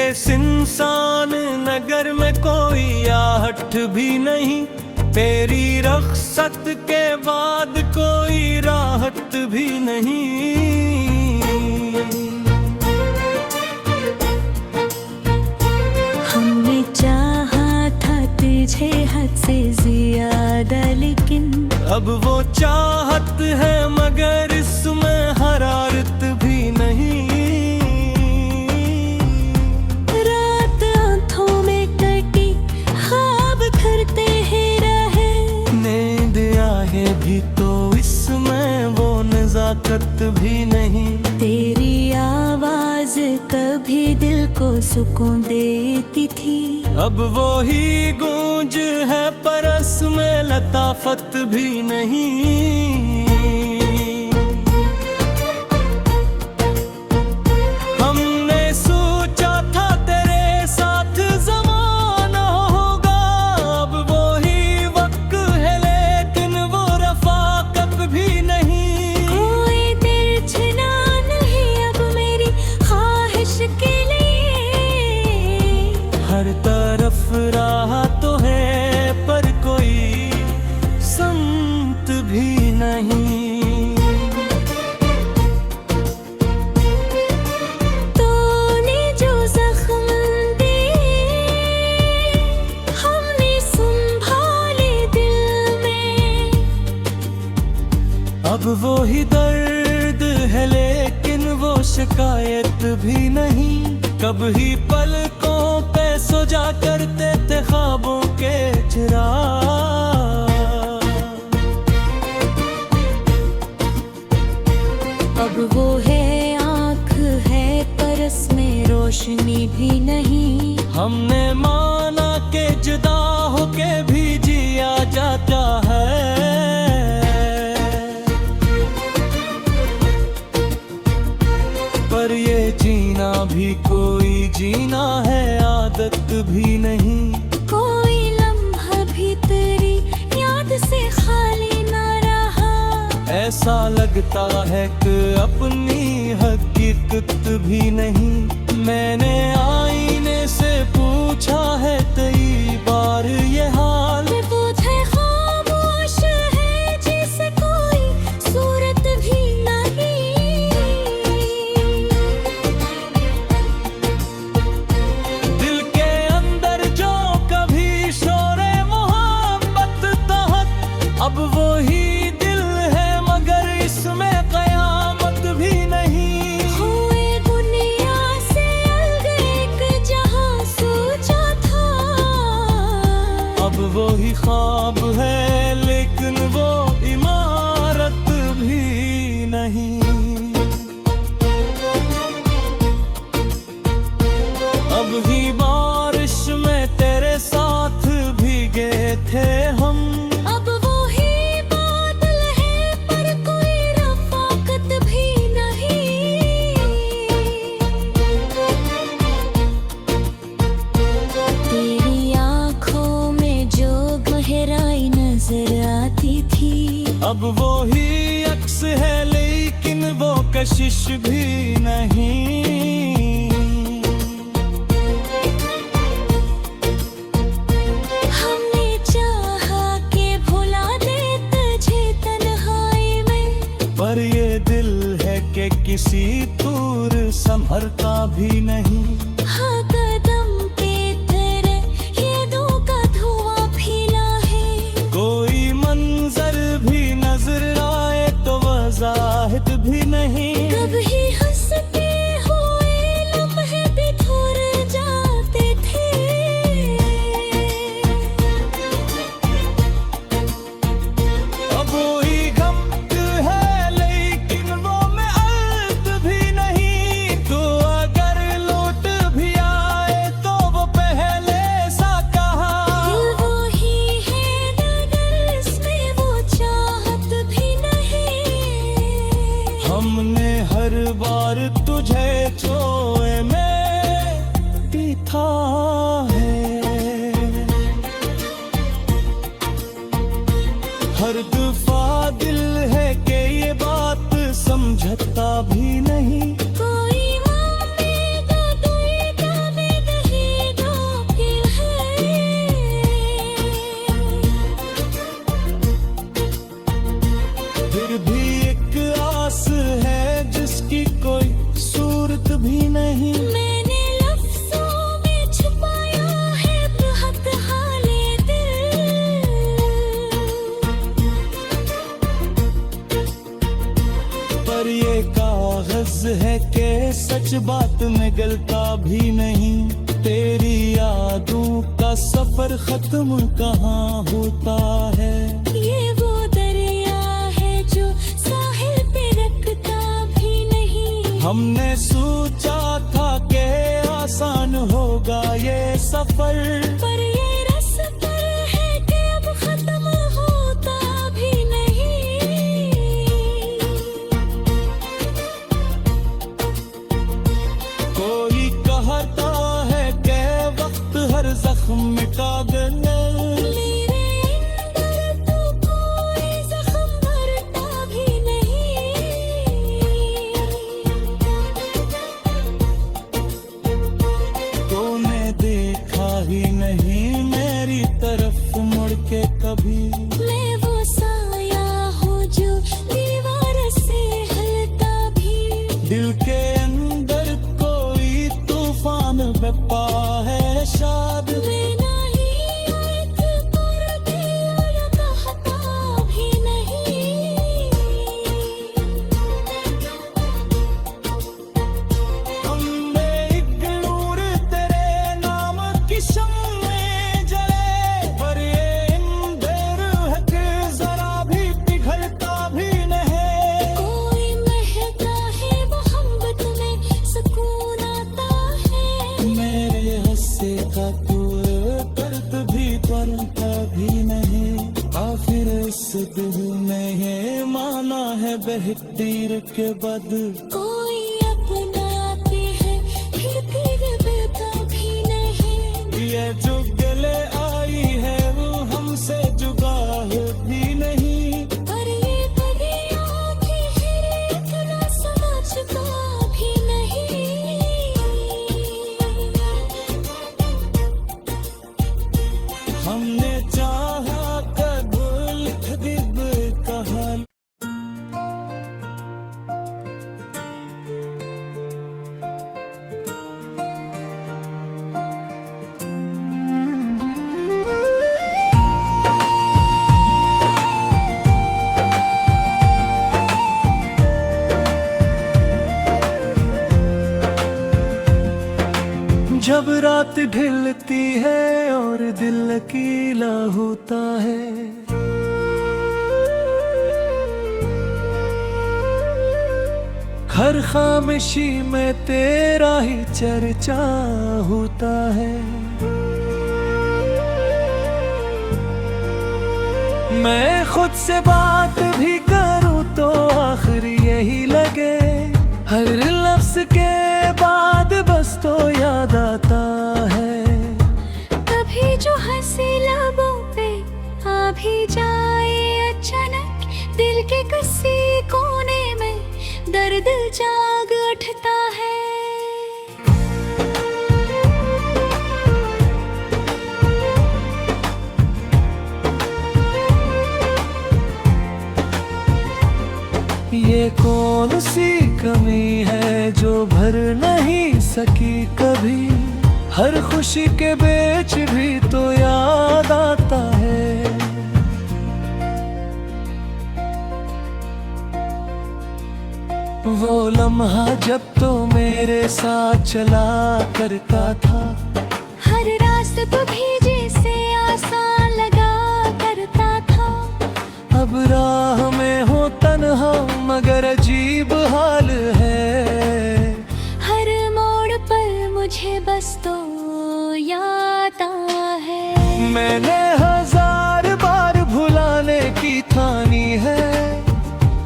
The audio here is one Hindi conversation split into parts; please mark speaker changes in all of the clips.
Speaker 1: इस इंसान नगर में कोई आहट भी नहीं, तेरी रख़्सत के बाद कोई राहत भी नहीं।
Speaker 2: हमने चाहा था तुझे हद से ज्यादा, लेकिन
Speaker 1: अब वो चाहत है मगर इसमें हरारत भी नहीं।
Speaker 2: रात आँखों में कटी ख्वाब करते ही रहे,
Speaker 1: नींद आए भी तो इसमें वो नज़ाकत भी नहीं।
Speaker 2: तेरी आवाज कभी दिल को सुकून देती थी,
Speaker 1: अब वो ही गूंज है परस में लताफत भी नहीं। हमने सोचा था तेरे साथ ज़माना होगा, अब वो ही वक्त है लेकिन वो रफ़ाकत भी नहीं।
Speaker 2: कोई तिरछना नहीं अब मेरी ख्वाहिश के लिए,
Speaker 1: हर तरफ राह तो है पर कोई संत भी नहीं।
Speaker 2: तूने जो जख्म दिए हमने संभाले दिल में,
Speaker 1: अब वो ही दर्द है लेकिन वो शिकायत भी नहीं। कभी पलकों पे सो जा करते थे ख्वाबों के चिराग,
Speaker 2: अब वो है आँख है पर इसमें रोशनी भी नहीं।
Speaker 1: हमने माना के जुदा होके भी जिया जाता है, पर ये जीना भी कोई जीना है, आदत भी नहीं।
Speaker 2: कोई लम्हा भी तेरी याद से खाली ना रहा,
Speaker 1: ऐसा लगता है कि अपनी हकीकत भी नहीं। मैंने आईने से पूछा है कई बार ये हाल,
Speaker 2: वो थे खामोश है जैसे कोई सूरत भी नहीं।
Speaker 1: दिल के अंदर जो कभी शोरे मोहब्बत तहत, अब वो ही दिल है मगर इसमें कयामत भी नहीं।
Speaker 2: हुए दुनिया से अलग एक जहां सोचा था,
Speaker 1: अब वो ही ख्वाब है लेकिन वो इमारत भी नहीं। अब ही बारिश में तेरे साथ भीगे थे हम,
Speaker 2: अब वो ही बादल है पर कोई रफाकत भी नहीं। तेरी आँखों में जो गहराई नजर आती थी,
Speaker 1: अब वो ही अक्स है लेकिन वो कशिश भी नहीं।
Speaker 2: हमने चाहा कि भुला दे तुझे तन्हाई में,
Speaker 1: पर ये दिल है कि किसी दूर संभरता भी नहीं।
Speaker 2: हाँ कदम पे तेरे ये दो का धुआं फैला है,
Speaker 1: कोई मंजर भी नजर आए तो वह जाहिद भी नहीं।
Speaker 2: कभी हंसते हुए लम्हे बिखर जाते थे,
Speaker 1: अब वही गम है लेकिन वो में अर्थ भी नहीं। तो अगर लौट भी आए तो वो पहले सा कहा,
Speaker 2: दिल वो ही है मगर इसमें वो चाहत भी नहीं।
Speaker 1: हमने हर बार तुझे चोए में पीथा है, हर दफा दिल है कि ये बात समझता भी नहीं।
Speaker 2: कोई मांगेगा दुई का
Speaker 1: फिर भी एक आस है जिसकी कोई सूरत भी नहीं।
Speaker 2: मैंने लफ्जों में छुपाया है बहुत हाले दिल,
Speaker 1: पर ये कागज है कि सच बात में गलता भी नहीं। तेरी यादों का सफर खत्म कहाँ होता है।
Speaker 2: ये वो दरिया है जो साहिल पे रखता भी नहीं।
Speaker 1: हमने सोचा था कि आसान होगा ये सफर,
Speaker 2: पर ये रास्ता है कि अब खत्म होता भी नहीं।
Speaker 1: कोई कहता है कि वक्त हर जख्म मिटा देने,
Speaker 2: मेरे अंदर तो कोई जख्म भरता भी नहीं।
Speaker 1: तूने देखा ही नहीं मेरी तरफ मुड़ के कभी।
Speaker 2: मैं वो साया हूँ जो दीवार से हलता भी।
Speaker 1: दिल के अंदर कोई तूफान बपा है शाद।
Speaker 2: मैं नहीं आयत पर भी और कहता भी नहीं।
Speaker 1: हमने इग्नोर तेरे नाम की शम्में जले, पर ये इंदर है कि जरा भी पिघलता भी नहीं।
Speaker 2: कोई महका है मोहब्बत में सुकून आता है।
Speaker 1: मेरे हस्से का तू दर्द भी बनता भी नहीं। आखिर इस दिल में ये माना है बेहतर के बद।
Speaker 2: कोई अपनाते हैं फिर देता भी नहीं।
Speaker 1: ये जो गले आई है वो हमसे जुदा है भी नहीं।
Speaker 2: पर ये दरिया की हिरत ना समझता भी नहीं।
Speaker 1: हमने चाहा कब लिख दी कहानी। जब रात ढलती है और दिल अकेला होता है, हर खामोशी में तेरा ही चर्चा होता है। मैं खुद से बात भी करूं तो आखिर यही लगे, हर लफ्ज के बाद बस तो याद आता है।
Speaker 2: कभी जो हंसी लबों पे आ भी जाए अचानक, दिल के किसी कोने में दर्द जाग उठता है।
Speaker 1: ये कौन सी कमी है जो भर नहीं सकी कभी। हर खुशी के बीच भी तो याद आता है। वो लम्हा जब तो मेरे साथ चला करता था,
Speaker 2: हर रास्ते तो भीजे से आसान लगा करता था।
Speaker 1: अब राह में हो तन्हा मगर अजीब हाल है।
Speaker 2: हर मोड़ पर मुझे बस तो याद आता है।
Speaker 1: मैंने 1000 बार भुलाने की ठानी है,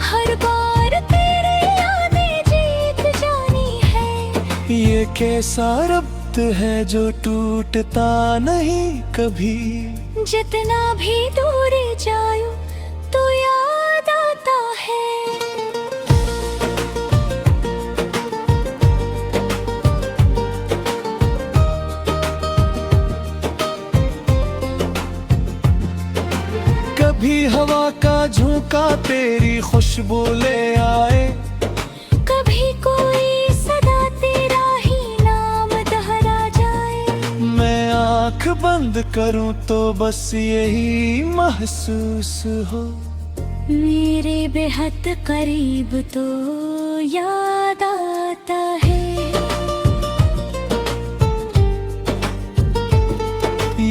Speaker 2: हर बार तेरी यादें जीत जानी है।
Speaker 1: ये कैसा रब्त है जो टूटता नहीं कभी।
Speaker 2: जितना भी दूर जाऊं तो याद आता है।
Speaker 1: कभी हवा का झोंका झोंका तेरी खुशबू ले आए।
Speaker 2: कभी कोई सदा तेरा ही नाम दोहरा जाए।
Speaker 1: मैं आँख बंद करूं तो बस यही महसूस हो।
Speaker 2: मेरे बेहद करीब तो याद आता है।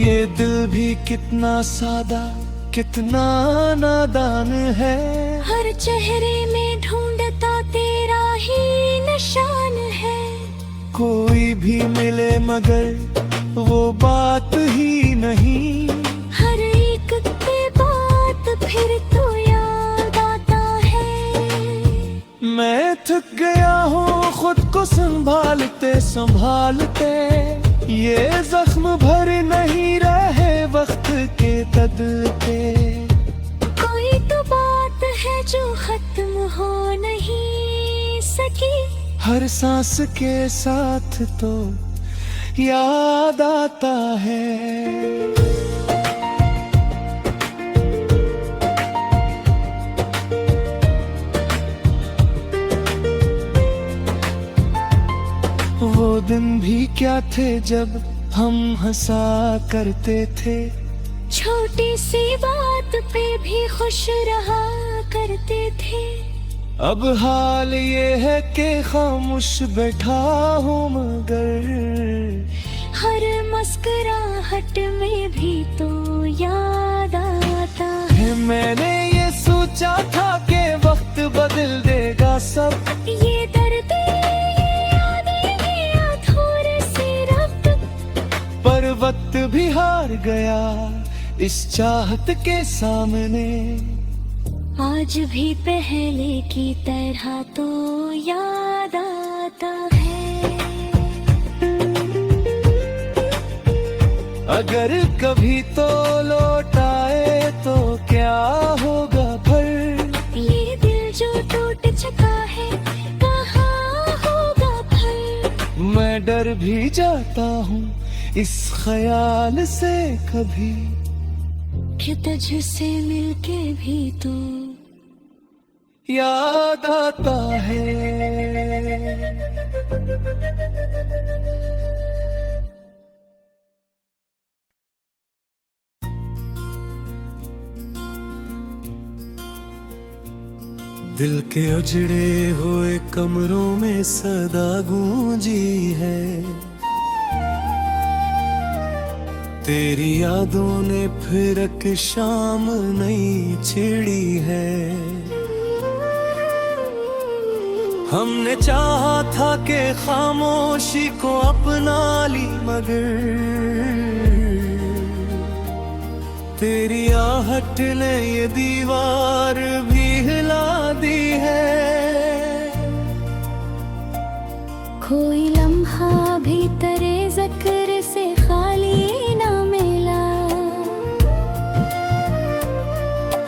Speaker 1: ये दिल भी कितना सादा, कितना नादान है।
Speaker 2: हर चेहरे में ढूंढता तेरा ही निशान है।
Speaker 1: कोई भी मिले मगर वो बात ही नहीं।
Speaker 2: हर एक की बात फिर तो याद आता है।
Speaker 1: मैं थक गया हूँ खुद को संभालते संभालते। ये जख्म भर नहीं रहे वक्त के बदलते।
Speaker 2: कोई तो बात है जो खत्म हो नहीं सकी।
Speaker 1: हर सांस के साथ तो याद आता है। वो दिन भी क्या थे जब हम हंसा करते थे।
Speaker 2: छोटी सी बात पे भी खुश रहा करते थे।
Speaker 1: अब हाल ये है कि खामोश बैठा हूँ मगर
Speaker 2: हर मुस्कुराहट में भी तो याद आता है।
Speaker 1: मैंने ये सोचा था कि वक्त बदल देगा सब।
Speaker 2: ये दर्द
Speaker 1: पर वक्त भी हार गया इस चाहत के सामने।
Speaker 2: आज भी पहले की तरह तो याद आता है।
Speaker 1: अगर कभी तो लौट आए तो क्या होगा फिर।
Speaker 2: ये दिल जो टूट चुका है कहाँ होगा फिर।
Speaker 1: मैं डर भी जाता हूँ इस ख्याल से कभी
Speaker 2: कि तुझसे मिलके भी तो
Speaker 1: याद आता है। दिल के उजड़े हुए कमरों में सदा गूंजी है। तेरी यादों ने फिर एक शाम नई छिड़ी है। हमने चाहा था कि खामोशी को अपना ली मगर तेरी आहट ने ये दीवार भी हिला दी है।
Speaker 2: कोई लम्हा भी तेरे ज़िक्र से खाली ना मिला।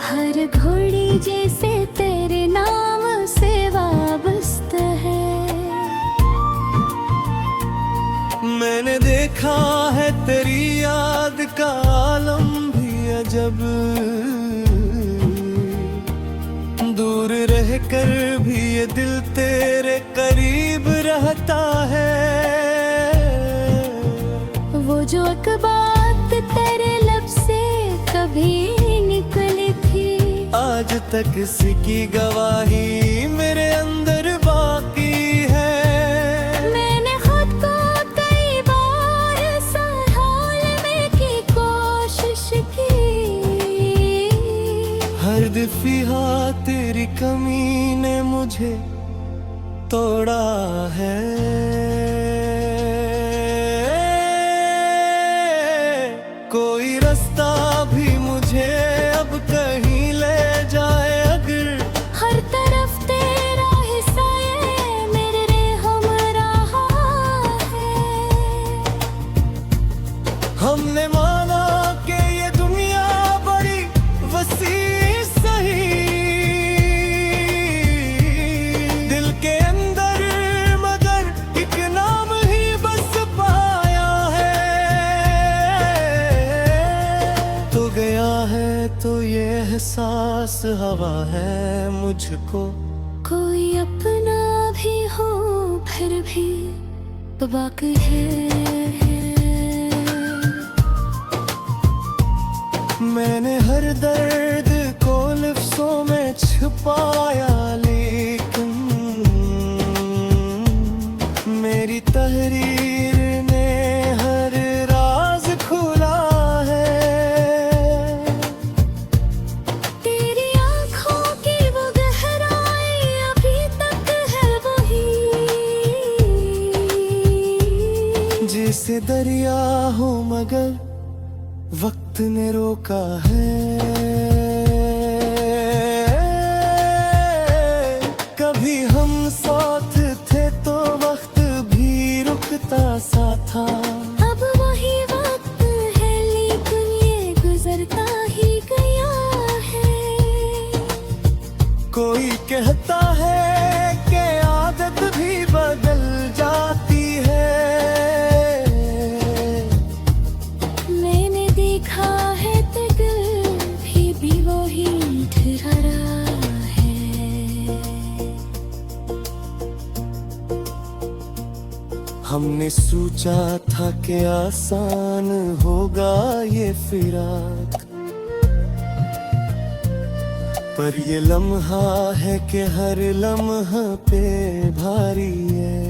Speaker 2: हर घड़ी जैसे तेरे नाम से वाबस्ता है।
Speaker 1: मैंने देखा है तेरी याद का आलम भी अजब। दूर रहकर भी ये दिल तेरे करीब रहता है।
Speaker 2: वो जो एक बात तेरे लब से कभी निकली थी
Speaker 1: आज तक इसकी गवाही मेरे अंदर बाकी है।
Speaker 2: मैंने खुद को कई बार संभालने की कोशिश की।
Speaker 1: हर दफा तेरी कमी ने मुझे तोड़ा है। कोई रास्ता भी मुझे अब कहीं ले जाए अगर
Speaker 2: हर तरफ तेरा ही साया मेरे हमराह है।
Speaker 1: हमने माना कि ये दुनिया बड़ी वसी सही। दिल के अंदर मगर एक पास हवा है मुझको।
Speaker 2: कोई अपना भी हो फिर भी बाक है।
Speaker 1: मैंने हर दर्द को लफ्ज़ों में छुपाया, लेकिन मेरी तहरीर ने हर राज खुला है।
Speaker 2: तेरी आँखों की वो गहराई अभी तक है वही,
Speaker 1: जिसे दरिया हो मगर वक्त ने रोका है। कभी हम साथ थे तो वक्त भी रुकता सा था।
Speaker 2: अब वही वक्त है लेकिन ये गुजरता ही गया है।
Speaker 1: कोई कहता है कि आदत भी बदल जाती है।
Speaker 2: मैंने देखा है तो दिल भी वही ठहरा है।
Speaker 1: हमने सोचा था कि आसान होगा ये फिराक, पर ये लम्हा है कि हर लम्हा पे भारी है।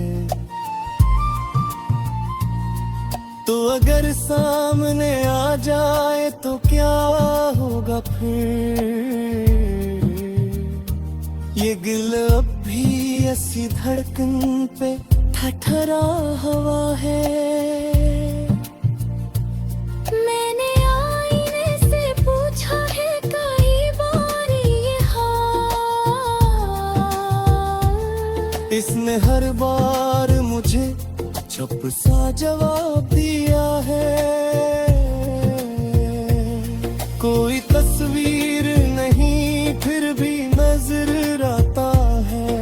Speaker 1: तो अगर सामने आ जाए तो क्या होगा फिर? ये गिल अब भी ऐसी धड़कन पे ठठरा हवा है।
Speaker 2: मैंने आईने से पूछा है कई बार ये हाल,
Speaker 1: इसने हर बार मुझे चुप सा जवाब दिया है। कोई तस्वीर नहीं फिर भी नजर आता है।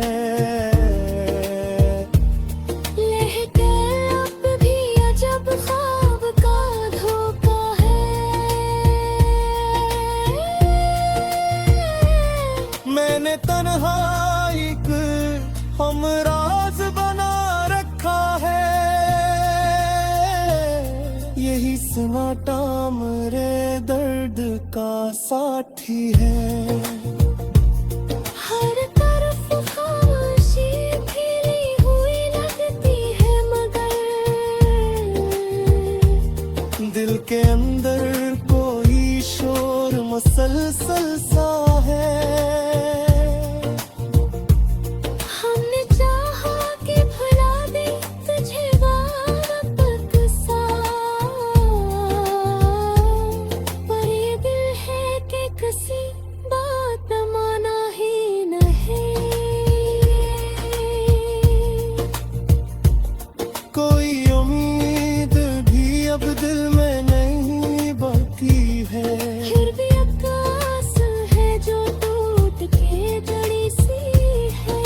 Speaker 2: लहकर अब भी अजब ख्वाब का धोखा है।
Speaker 1: मैंने तन्हाई को हमराज बना रखा है। यही सन्नाटा मेरे दर्द का साथी है।
Speaker 2: हर तरफ खामोशी फैली हुई लगती है मगर
Speaker 1: दिल के अंदर कोई शोर मुसलसल सा है।
Speaker 2: हमने चाहा कि भुला दे तुझे वापस सा, पर ये दिल है कि किसी बात माना ही नहीं।
Speaker 1: कोई उम्मीद भी अब दिल में नहीं बाकी है।
Speaker 2: फिर भी आकाश है जो टूट के जड़ी सी है।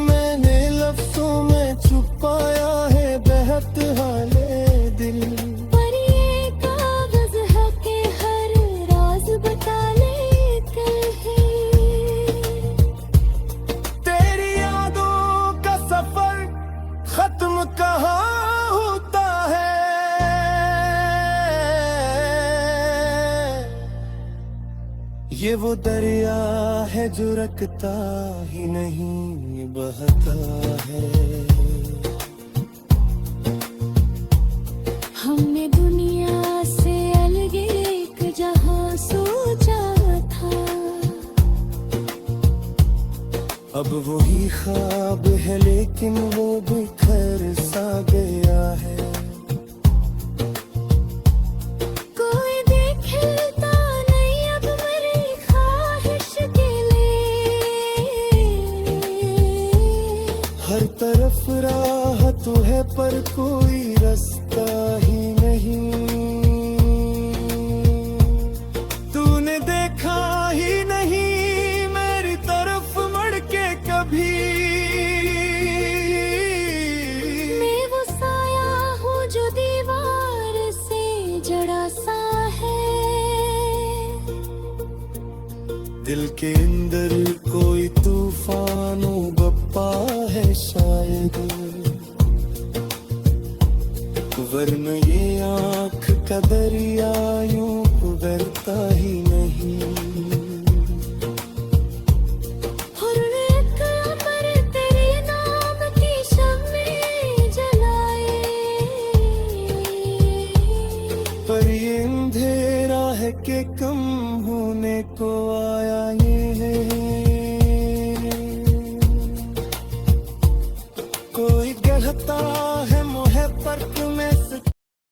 Speaker 1: मैंने लफ्ज़ों में छुपाया है बहत हाले दिल।
Speaker 2: पर ये कागज है कि हर राज बता ले कहीं।
Speaker 1: तेरी यादों का सफर खत्म कहाँ होता है? ये वो दरिया है जो रखता ही नहीं बहता है।
Speaker 2: हमने दुनिया से अलग एक जहां सोचा था।
Speaker 1: अब वही ख्वाब है लेकिन वो बिखर सा गया है।
Speaker 2: कोई देखता नहीं अब मेरी ख्वाहिश के लिए।
Speaker 1: हर तरफ राह तो है पर कोई रास्ता ही नहीं। तूने देखा ही नहीं मेरी तरफ मुड़ के कभी।
Speaker 2: मैं वो साया हूँ जो दीवार से जड़ा सा है।
Speaker 1: दिल के अंदर कोई तूफानों बप्पा है शायद, वरन ये आँख का दरिया यूं उबरता ही नहीं।
Speaker 2: और एक अमर तेरे नाम की शम्में जलाए,
Speaker 1: पर ये अंधेरा है कि कम होने को आया ये है। कोई कहता है